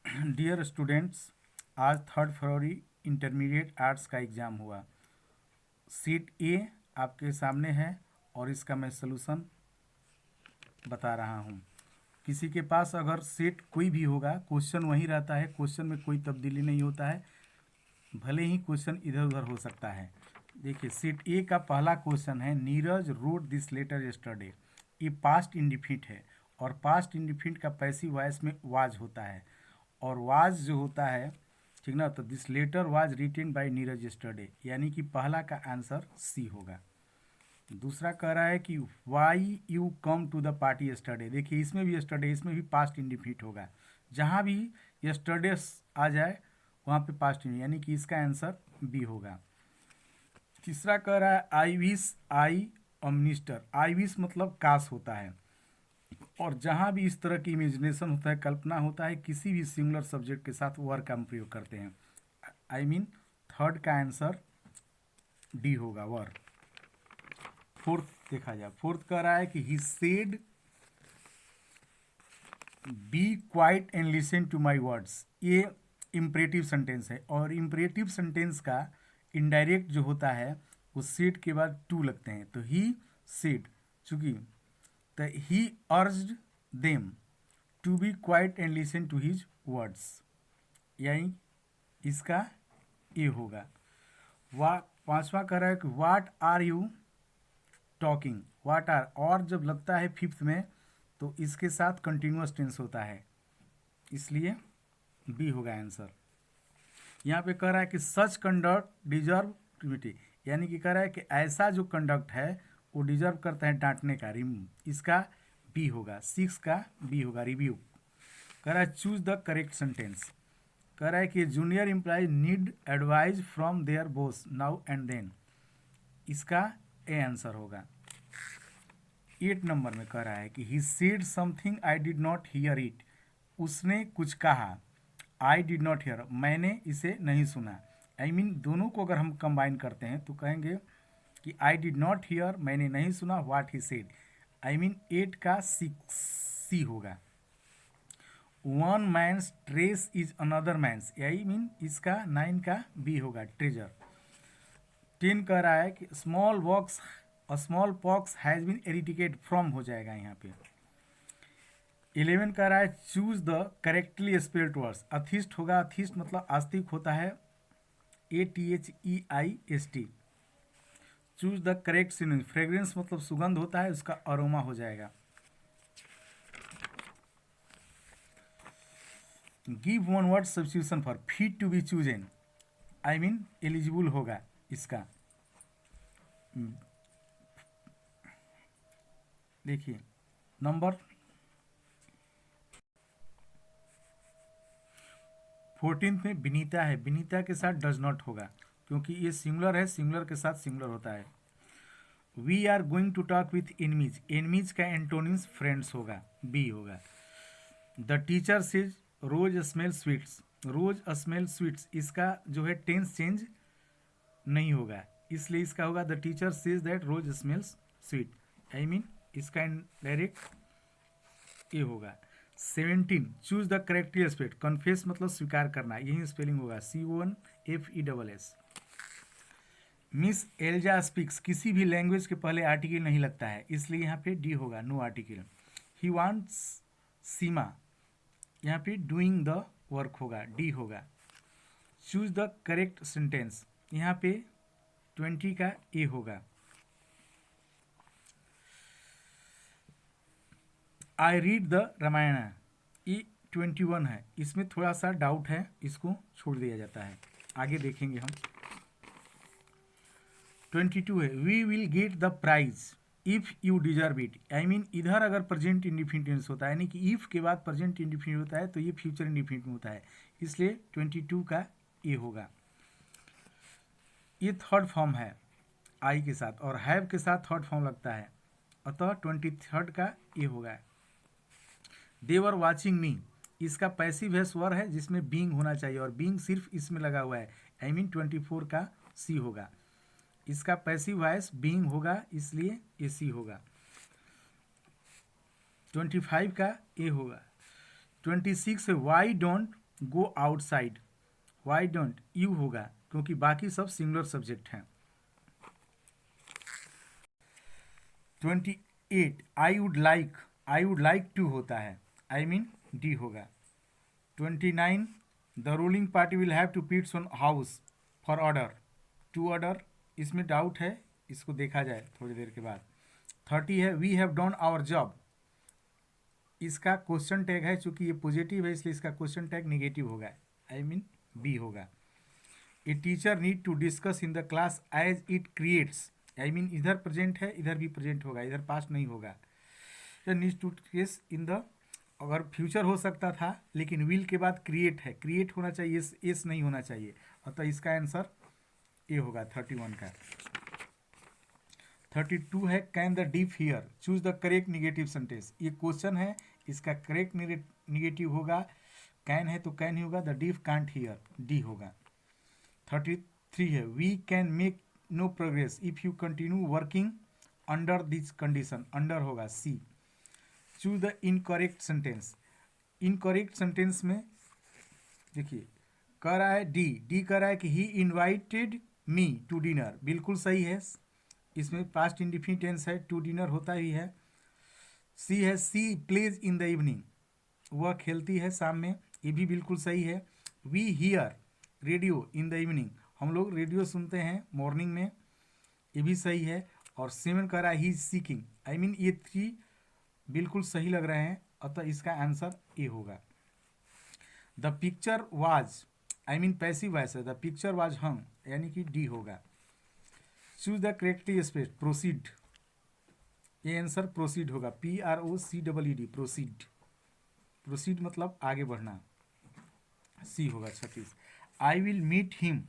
Dear students, आज 3 फरवरी intermediate arts का exam हुआ। सीट ए आपके सामने है और इसका मैं सलूशन बता रहा हूँ। किसी के पास अगर सेट कोई भी होगा, क्वेश्चन वही रहता है, क्वेश्चन में कोई तब्दीली नहीं होता है, भले ही क्वेश्चन इधर उधर हो सकता है। देखिए, सीट ए का पहला क्वेश्चन है, Neeraj wrote this letter yesterday. ये पास्ट इंडिफिनिट है और पास्ट इंडिफिनिट का पैसिव वॉइस में वाज होता है, और वाज जो होता है, ठीक ना, तो this letter was written by Neeraj yesterday, यानी कि पहला का आंसर सी होगा। दूसरा कह रहा है कि why you come to the party yesterday. देखिए, इसमें भी यस्टरडे, इसमें भी पास्ट इंडिफिनिट होगा। जहाँ भी यस्टरडे आ जाए वहाँ पे पास्ट इंडिफिनिट, यानी कि इसका आंसर बी होगा। तीसरा कह रहा है I wish I minister. I wish मतलब काश होता है, और जहाँ भी इस तरह की इमेजिनेशन होता है, कल्पना होता है, किसी भी सिंगुलर सब्जेक्ट के साथ वर का हम प्रयोग करते हैं। आई मीन थर्ड का आंसर डी होगा, वर। फोर्थ देखा जाए, फोर्थ कह रहा है कि he said be quiet and listen to my words. ये इम्परेटिव सेंटेंस है, और इम्परेटिव सेंटेंस का इनडायरेक्ट जो होता है वो सेड के बाद टू लगते हैं, तो ही सेड, चूंकि तो he urged them to be quiet and listen to his words, यानी इसका ए होगा। पांचवा कह रहा है कि what are you talking. What are, और जब लगता है फिफ्थ में तो इसके साथ कंटिन्यूअस टेंस होता है, इसलिए बी होगा आंसर। यहाँ पे कह रहा है कि सच कंडक्ट डिजर्व ट्रिब्यूटी, यानी कि कह रहा है कि ऐसा जो कंडक्ट है वो डिजर्व करता है डांटने का, रिमूव, इसका बी होगा। सिक्स का बी होगा, रिव्यू। कह रहा है चूज द करेक्ट सेंटेंस। कह रहा है कि junior employee need advice from their boss now and then, इसका ए आंसर होगा। 8 नंबर में कह रहा है कि he said something I did not here it. उसने कुछ कहा, आई डिड नॉट हियर, मैंने इसे नहीं सुना। आई मीन दोनों को अगर हम कंबाइन करते हैं तो कहेंगे कि आई डिड नॉट हियर, मैंने नहीं सुना, what he said. I mean 8 का सी होगा। One men's trace is another man's, यही मीन इसका 9 का बी होगा, ट्रेजर। 10 कह रहा है कि smallpox has been eradicate from हो जाएगा यहाँ पे। 11 कह रहा है choose the correctly spelled words. Atheist होगा, अथिस्ट मतलब आस्तिक होता है, ATHEIST। Choose the correct synonym. Fragrance मतलब सुगंध होता है, उसका अरोमा हो जाएगा। Give one word substitution for fit to be chosen, I mean eligible होगा इसका। देखिए नंबर 14 में विनीता है, विनीता के साथ डज नॉट होगा क्योंकि ये सिंगुलर है, सिंगुलर के साथ सिंगुलर होता है। We are going to talk with enemies, enemies का एंटोनिम्स फ्रेंड्स होगा, बी होगा। The teacher says rose smell sweets, rose smell sweets, इसका जो है टेंस चेंज नहीं होगा, इसलिए इसका होगा the teacher says that rose smells sweet, I mean इसका डायरेक्ट ए होगा। 17 choose the correct spelling. Confess मतलब स्वीकार करना, यही स्पेलिंग होगा, CONFESS। मिस एल्जा स्पीक्स, किसी भी लैंग्वेज के पहले आर्टिकल नहीं लगता है, इसलिए यहाँ पे डी होगा, नो आर्टिकल। ही वांट्स सीमा, यहाँ पे डूइंग द वर्क होगा, डी होगा। चूज द करेक्ट सेंटेंस, यहाँ पे 20 का ए होगा। आई रीड द रामायण, ये 21 है, इसमें थोड़ा सा डाउट है, इसको छोड़ दिया जाता है, आगे देखेंगे हम। 22 है we will get the prize if you deserve it, I mean इधर अगर प्रेजेंट इंडिफिनिट होता है, यानी कि इफ़ के बाद प्रेजेंट इंडिफिनिट होता है तो ये फ्यूचर इंडिफिनिट होता है, इसलिए 22 का ए होगा। ये थर्ड फॉर्म है आई के साथ, और हैव के साथ थर्ड फॉर्म लगता है, अतः 23 का ए होगा। दे वर वॉचिंग मी, इसका पैसिव है, स्वर है जिसमें बीइंग होना चाहिए, और बीइंग सिर्फ इसमें लगा हुआ है, आई मीन 24 का सी होगा। इसका पैसिव वॉइस बीइंग होगा, इसलिए ए सी होगा। 25 का ए होगा। 26 है why don't go outside, why don't, you होगा क्योंकि बाकी सब सिंगुलर सब्जेक्ट हैं। 28 आई वुड लाइक टू होता है, आई मीन डी होगा। 29 the ruling party will have to puts on house for order, to order, इसमें डाउट है, इसको देखा जाए थोड़ी देर के बाद। 30 है we have done our job, इसका क्वेश्चन टैग है, चूंकि ये पॉजिटिव है इसलिए इसका क्वेश्चन टैग नेगेटिव होगा, आई मीन बी होगा। A teacher need to discuss in the class as it creates, I mean इधर प्रेजेंट है इधर भी प्रेजेंट होगा, इधर पास्ट नहीं होगा। Need to case in the, अगर फ्यूचर हो सकता था लेकिन विल के बाद क्रिएट है, क्रिएट होना चाहिए, एस नहीं होना चाहिए, अतः इसका आंसर ए होगा 31 का। 32 है can the deaf here, choose the correct negative sentence, ये क्वेश्चन है, इसका करेक्ट निगेटिव होगा, कैन है तो कैन ही होगा, the deaf can't hear, D होगा। 33 है we can make no progress if you continue working under this condition, under होगा C. Choose the incorrect sentence, incorrect sentence में देखिए कह रहा है डी कह रहा है कि ही इनवाइटेड मी टू डिनर, बिल्कुल सही है, इसमें पास्ट इंडिफिनिट टेंस है, टू डिनर होता ही है। सी है सी प्लेज इन द इवनिंग, वह खेलती है शाम में, ये भी बिल्कुल सही है। We hear radio in the evening, हम लोग रेडियो सुनते हैं मॉर्निंग में, ये भी सही है। और 7 कह रहा है he is seeking, I mean ये 3 बिल्कुल सही लग रहे हैं, अतः इसका आंसर ए होगा। The picture was, I mean passive voice है, द पिक्चर वाज हंग, यानी कि डी होगा। Choose the correctly spelt, proceed, ये आंसर प्रोसीड होगा, PROCEED, प्रोसीड, प्रोसीड मतलब आगे बढ़ना, सी होगा 36। I will meet him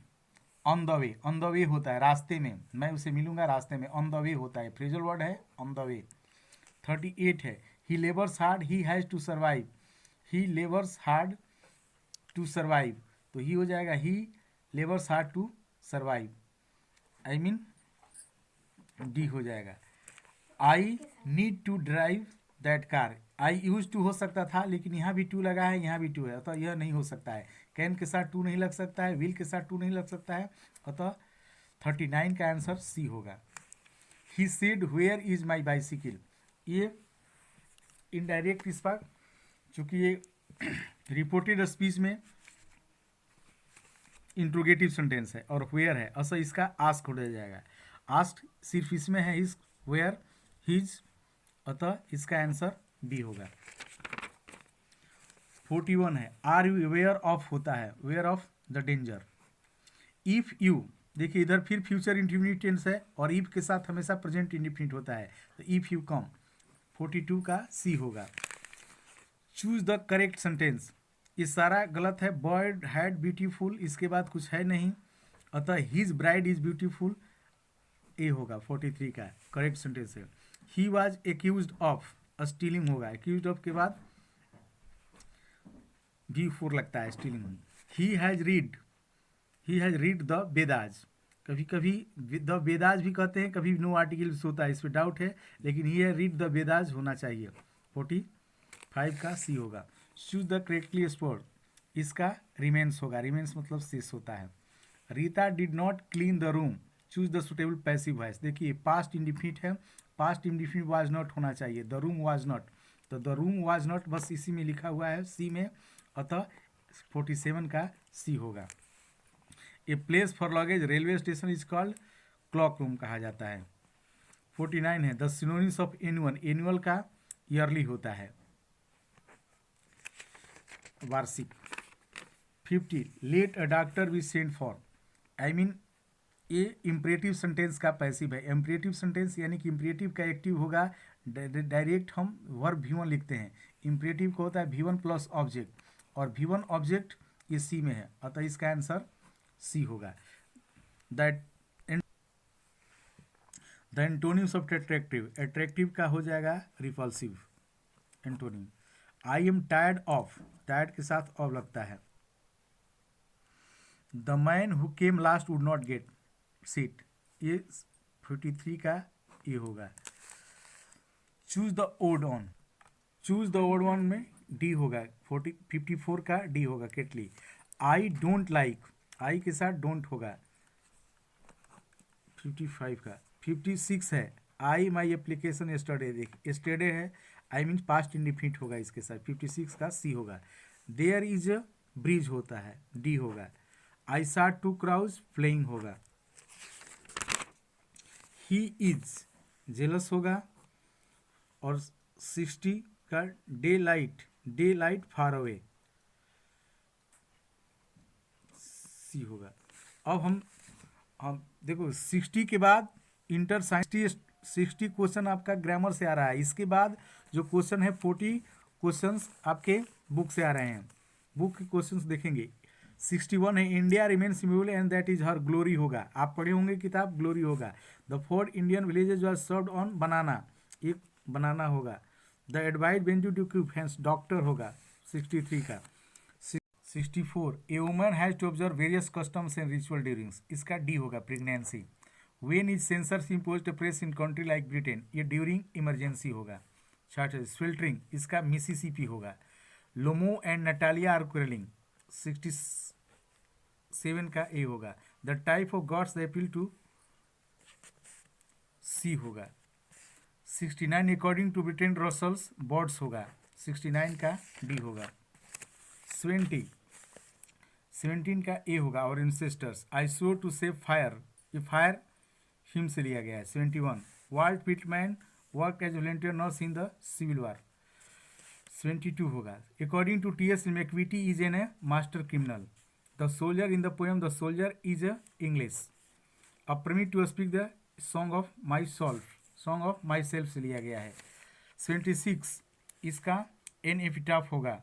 on the way, on the way होता है रास्ते में, मैं उसे मिलूंगा रास्ते में, ऑन द वे होता है, फ्रेजल वर्ड है ऑन द वे। 38 है he labours hard he has to survive, he labours hard to survive, तो ही हो जाएगा he labours hard to survive, I mean D हो जाएगा। I need to drive that car, I use to हो सकता था लेकिन यहाँ भी टू लगा है, यहाँ भी टू है, अतः यह नहीं हो सकता है। कैन के साथ टू नहीं लग सकता है, विल के साथ टू नहीं लग सकता है, अतः 39 का आंसर सी होगा। He said where is my bicycle, ये इनडायरेक्ट इस पर, चूंकि ये रिपोर्टेड स्पीच में इंट्रोगेटिव सेंटेंस है और वेयर है, असा इसका आस्क हो जाएगा, आस्क सिर्फ इसमें है, इस वेयर हिज, अतः इसका आंसर बी होगा। 41 है आर यू अवेयर ऑफ होता है, aware of the danger. If you, देखिए इधर फिर फ्यूचर इंडिफिनिट टेंस है और इफ के साथ हमेशा प्रेजेंट इंडिफिनिट होता है, तो इफ यू कम, 42 का सी होगा। चूज द करेक्ट सेंटेंस, ये सारा गलत है, बर्ड हैड ब्यूटीफुल, इसके बाद कुछ है नहीं, अतः his bride is beautiful, A होगा 43 का करेक्ट सेंटेंस है। He was accuse of, stealing होगा, एक्यूज ऑफ के बाद V4 लगता है, stealing. He has read the Vedas, कभी कभी द वेदाज भी कहते हैं, कभी नो आर्टिकल्स होता है, इस पर डाउट है, लेकिन ही है रीड द वेदाज होना चाहिए, 45 का सी होगा। चूज द करेक्टली स्पोर्ट, इसका रिमेन्स होगा, रिमेन्स मतलब शेष होता है। Rita did not clean the room, choose the suitable passive voice, देखिए पास्ट इंडिफिनिट है, पास्ट इंडिफिनिट वाज नॉट होना चाहिए, द रूम वाज नॉट, तो द रूम वाज नॉट बस इसी में लिखा हुआ है सी में, अतः 47 का सी होगा। A place for luggage railway station is called cloak room कहा जाता है। 49 है the synonyms of annual, annual का ईयरली होता है, वार्षिक। 50 let a doctor be sent for, I mean ये इम्परेटिव सेंटेंस का पैसिव है, इम्परेटिव सेंटेंस यानी कि इम्परेटिव का एक्टिव होगा, डायरेक्ट हम वर्ब V1 लिखते हैं, इम्परेटिव को होता है V1 प्लस ऑब्जेक्ट, और V1 ऑब्जेक्ट ये सी में है, अतः इसका आंसर सी होगा। That the antonyms of attractive, attractive का हो जाएगा repulsive antonym. I am tired of, tired के साथ ऑफ लगता है। The man who came last would not gate seat, ये 53 का ये होगा। Choose the odd on, choose the odd on में डी होगा, 54 का डी होगा केटली। आई डोंट लाइक, आई के साथ डोंट होगा 55 का। 56 है आई माई एप्लीकेशन एस्टरडे, देख एस्टरडे है, आई मीन पास्ट इंडिफिनिट होगा इसके साथ, 56 का सी होगा। देयर इज अ ब्रिज होता है, डी होगा। आई saw टू क्राउज प्लेइंग होगा। ही इज जेलस होगा। और 60 का डे लाइट फार अवे, सी होगा। अब हम देखो 60 के बाद इंटर साइंस 60 क्वेश्चन आपका ग्रामर से आ रहा है। इसके बाद जो क्वेश्चन है 40 क्वेश्चंस आपके बुक से आ रहे हैं। बुक के क्वेश्चंस देखेंगे। 61 है India remains immutable and that is her glory होगा। आप पढ़े होंगे किताब, ग्लोरी होगा। The 4 Indian villages were served on banana, एक बनाना होगा। द एडवाइस बेंजू टू कीप हैंड्स, डॉक्टर होगा 63 का। 64 a woman has to observe various customs and ritual during, इसका डी होगा pregnancy. When is censors impose press in country like Britain, ये during emergency होगा। Sweltering, इसका Mississippi होगा। Lomov and Natalia are quarrelling, 67 का A होगा। The type of gods they appeal to, C होगा। 69 according to Britain Russell's birds होगा, 69 का D होगा। 17 का ए होगा। और ancestors, I swore to save fire, ये फायर हिम से लिया गया है। 71 Walt Whitman work as volunteer nurse in the civil war, 72 होगा। According to T S Macavity is an a master criminal. The soldier in the poem the soldier is a English. A permit to speak the song of माई सेल्फ से लिया गया है। 76 इसका N epitaph होगा।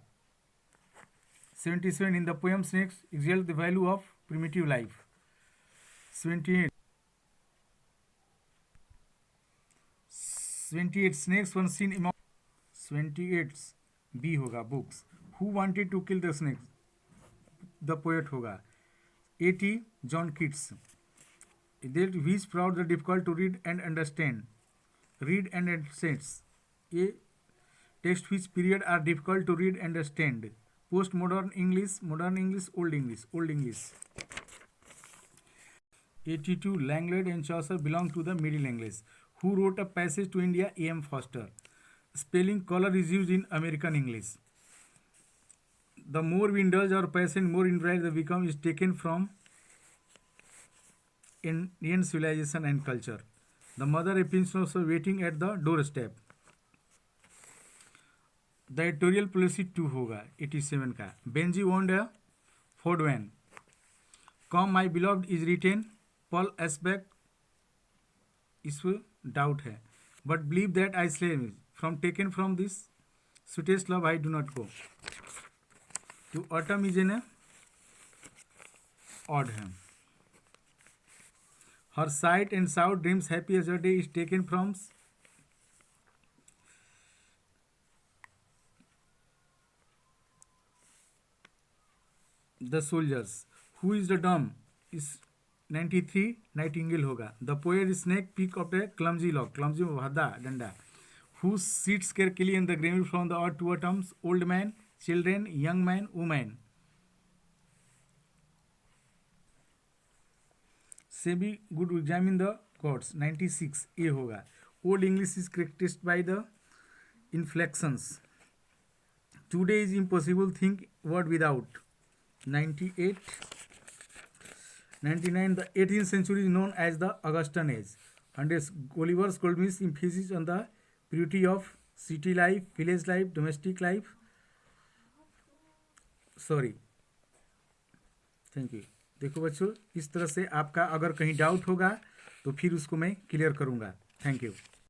77 in the poem snakes exalt the value of primitive life. 78 snakes one seen among, 28 B होगा books. Who wanted to kill the snakes, the poet होगा। 80 John Keats. That which proud the difficult to read and understand, read and understand, ये text which period are difficult to read understand. Post modern English, modern English, old English, old English. 82 Langland and Chaucer belong to the middle English. Who wrote a passage to India? A.M. Foster. Spelling color is used in American English. The more we indulge our passion, more invalid the become is taken from Indian civilization and culture. The mother appears also waiting at the doorstep. The editorial policy 2 होगा 87 का। Benji owned a Ford van. Come my beloved is written Paul Asbeck, इसमें doubt है। But believe that I slay from taken from this sweetest love I do not go to autumn is an ode है। Her sight and sought dreams happy as a day is taken from the soldiers. Who is the dumb is 93 nightingale होगा। The poet snake pick of a clumsy log, clumsy भद्दा डंडा। Who sits carefully in the gravy from the earth to atoms, old man, children, young man, women. Say be good examine the gods, 96 A होगा। Old English is corrected by the inflections. Today is impossible think word without, 98 99 the 18th century is known as the Augustan age. 100 Gulliver's Goldsmith's emphasis on the purity of city life, village life, domestic life. Sorry, thank you. देखो बच्चों, इस तरह से आपका अगर कहीं doubt होगा तो फिर उसको मैं क्लियर करूँगा। Thank you.